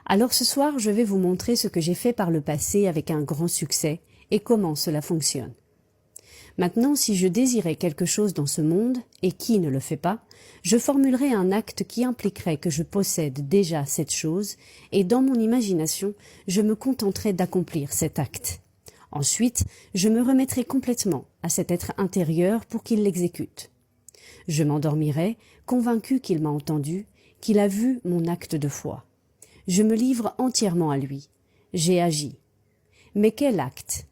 Alors ce soir, je vais vous montrer ce que j'ai fait par le passé avec un grand succès et comment cela fonctionne. Maintenant, si je désirais quelque chose dans ce monde, et qui ne le fait pas, je formulerais un acte qui impliquerait que je possède déjà cette chose, et dans mon imagination, je me contenterais d'accomplir cet acte. Ensuite, je me remettrai complètement à cet être intérieur pour qu'il l'exécute. Je m'endormirai, convaincu qu'il m'a entendu, qu'il a vu mon acte de foi. Je me livre entièrement à lui. J'ai agi. Mais quel acte ?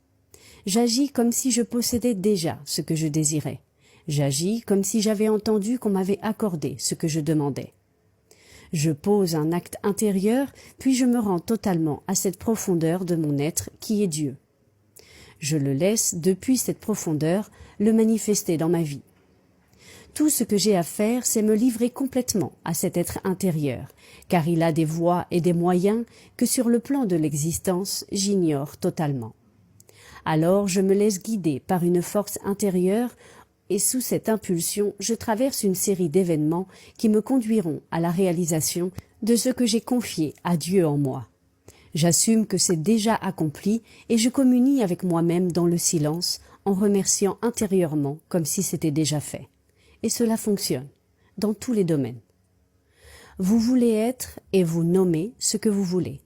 J'agis comme si je possédais déjà ce que je désirais. J'agis comme si j'avais entendu qu'on m'avait accordé ce que je demandais. Je pose un acte intérieur, puis je me rends totalement à cette profondeur de mon être qui est Dieu. Je le laisse, depuis cette profondeur, le manifester dans ma vie. Tout ce que j'ai à faire, c'est me livrer complètement à cet être intérieur, car il a des voies et des moyens que sur le plan de l'existence, j'ignore totalement. Alors je me laisse guider par une force intérieure et sous cette impulsion, je traverse une série d'événements qui me conduiront à la réalisation de ce que j'ai confié à Dieu en moi. J'assume que c'est déjà accompli et je communie avec moi-même dans le silence en remerciant intérieurement comme si c'était déjà fait. Et cela fonctionne dans tous les domaines. Vous voulez être et vous nommez ce que vous voulez.